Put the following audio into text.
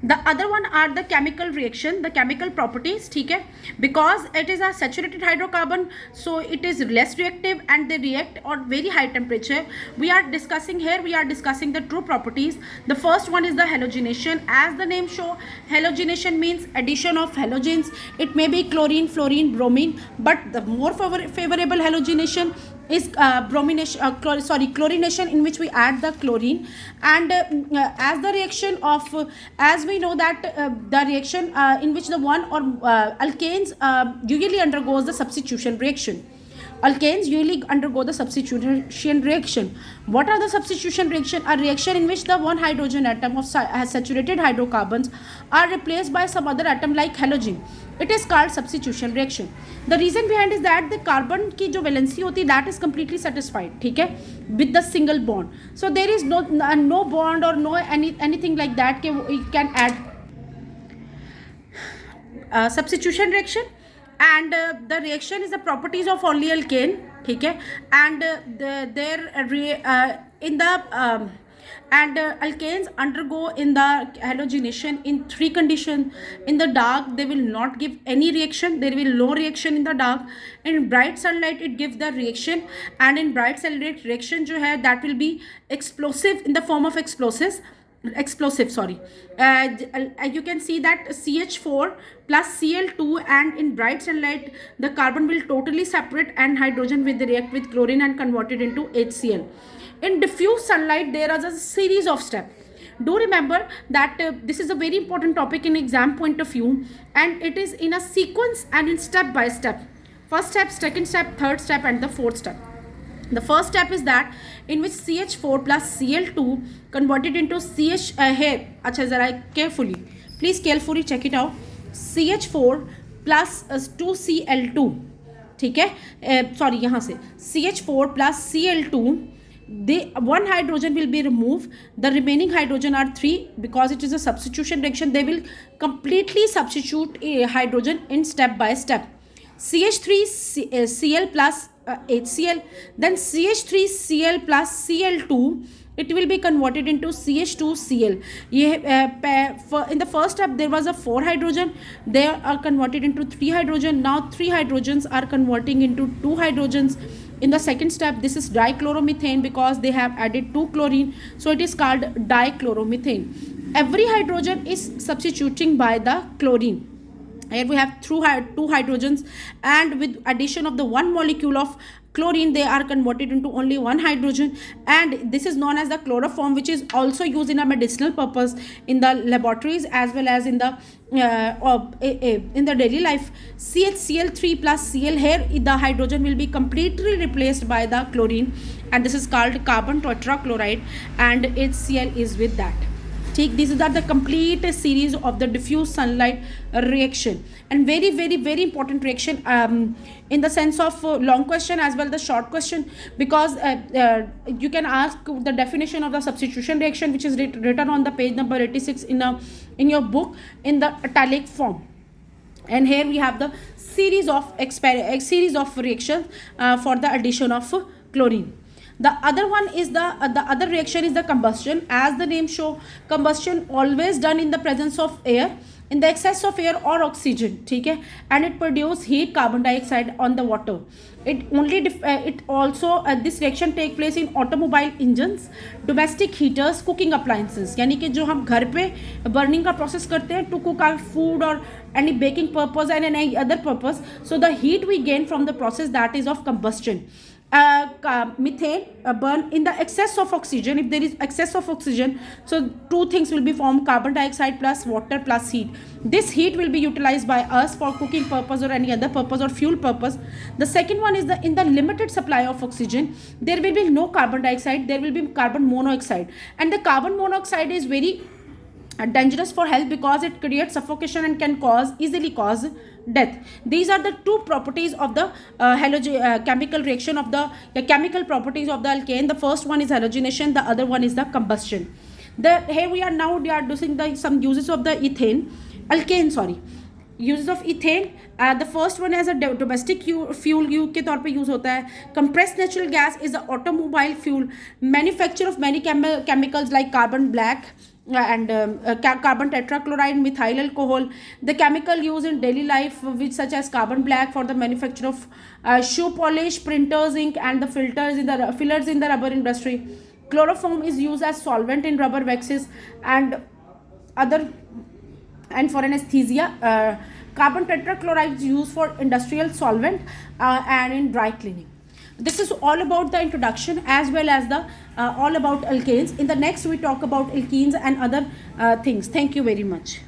The other one are the chemical reaction, the chemical properties, ठीक है, because it is a saturated hydrocarbon, so it is less reactive and they react at very high temperature. We are discussing here, we are discussing the true properties. The first one is the halogenation. As the name show, halogenation means addition of halogens. It may be chlorine, fluorine, bromine, but the more favorable halogenation is chlorination, in which we add the chlorine. And as the reaction of as we know that the reaction in which the one or alkanes usually undergoes the substitution reaction. Alkanes usually undergo the substitution reaction. What are the substitution reaction? A reaction in which the one hydrogen atom of saturated hydrocarbons are replaced by some other atom like halogen. It is called substitution reaction. The reason behind is that the carbon की जो valency होती है that is completely satisfied, ठीक है, with the single bond. So there is no bond or no anything like that कि we can add substitution reaction. And the reaction is the properties of only alkane, ठीक है, and alkanes undergo in the halogenation in three conditions. In the dark they will not give any reaction, there will no reaction in the dark. In bright sunlight it gives the reaction, and in bright sunlight reaction जो है that will be explosive in the form of explosive. You can see that CH4 plus Cl2, and in bright sunlight the carbon will totally separate and hydrogen will react with chlorine and convert it into HCl. In diffuse sunlight there is a series of steps. Do remember that this is a very important topic in exam point of view, and it is in a sequence and in step by step. First step, second step, third step, and the fourth step. The first step is that in which CH4 plus Cl2 converted into CH here. अच्छा ज़रा please carefully check it out. CH4 plus 2Cl2, ठीक है, sorry यहाँ से CH4 plus Cl2, the one hydrogen will be removed, the remaining hydrogen are 3. Because it is a substitution reaction, they will completely substitute a hydrogen in step by step. CH3Cl plus HCl, then CH3Cl plus Cl2, it will be converted into CH2Cl. In the first step there was a 4 hydrogen, they are converted into 3 hydrogen. Now 3 hydrogens are converting into 2 hydrogens. In the second step this is dichloromethane, because they have added 2 chlorine, so it is called dichloromethane. Every hydrogen is substituting by the chlorine. Here we have 2 hydrogens, and with addition of the one molecule of chlorine they are converted into only one hydrogen, and this is known as the chloroform, which is also used in a medicinal purpose in the laboratories as well as in the daily life. CHCl3 plus Cl, here the hydrogen will be completely replaced by the chlorine, and this is called carbon tetrachloride, and HCl is with that. These are the complete series of the diffuse sunlight reaction, and very very very important reaction in the sense of long question as well the short question, because you can ask the definition of the substitution reaction, which is written on the page number 86 in your book in the italic form. And here we have the series of reactions for the addition of chlorine. The other one is the other reaction is the combustion. As the name show, combustion always done in the presence of air, in the excess of air or oxygen, ठीक है, and it produce heat, carbon dioxide on the water. It also this reaction take place in automobile engines, domestic heaters, cooking appliances, यानी कि जो हम घर पे burning का process करते हैं to cook our food or any baking purpose and any other purpose. So the heat we gain from the process, that is of combustion. Methane burn in the excess of oxygen. If there is excess of oxygen, so two things will be formed: carbon dioxide plus water plus heat. This heat will be utilized by us for cooking purpose or any other purpose or fuel purpose. The second one is in the limited supply of oxygen, there will be no carbon dioxide, there will be carbon monoxide, and the carbon monoxide is very dangerous for health because it creates suffocation and can easily cause death. These are the two properties of the chemical reaction of the chemical properties of the alkane. The first one is halogenation, the other one is the combustion. Here we are doing some uses of the uses of ethane. The first one as a domestic fuel के तौर पे use होता है. Compressed natural gas is the automobile fuel. Manufacture of many chemicals like carbon black carbon tetrachloride, methyl alcohol, the chemical used in daily life, which such as carbon black for the manufacture of shoe polish, printers ink, and the fillers in the rubber industry. Chloroform is used as solvent in rubber waxes and other, and for anesthesia. Carbon tetrachloride is used for industrial solvent and in dry cleaning. This is all about the introduction as well as the all about alkanes. In the next we talk about alkenes and other things. Thank you very much.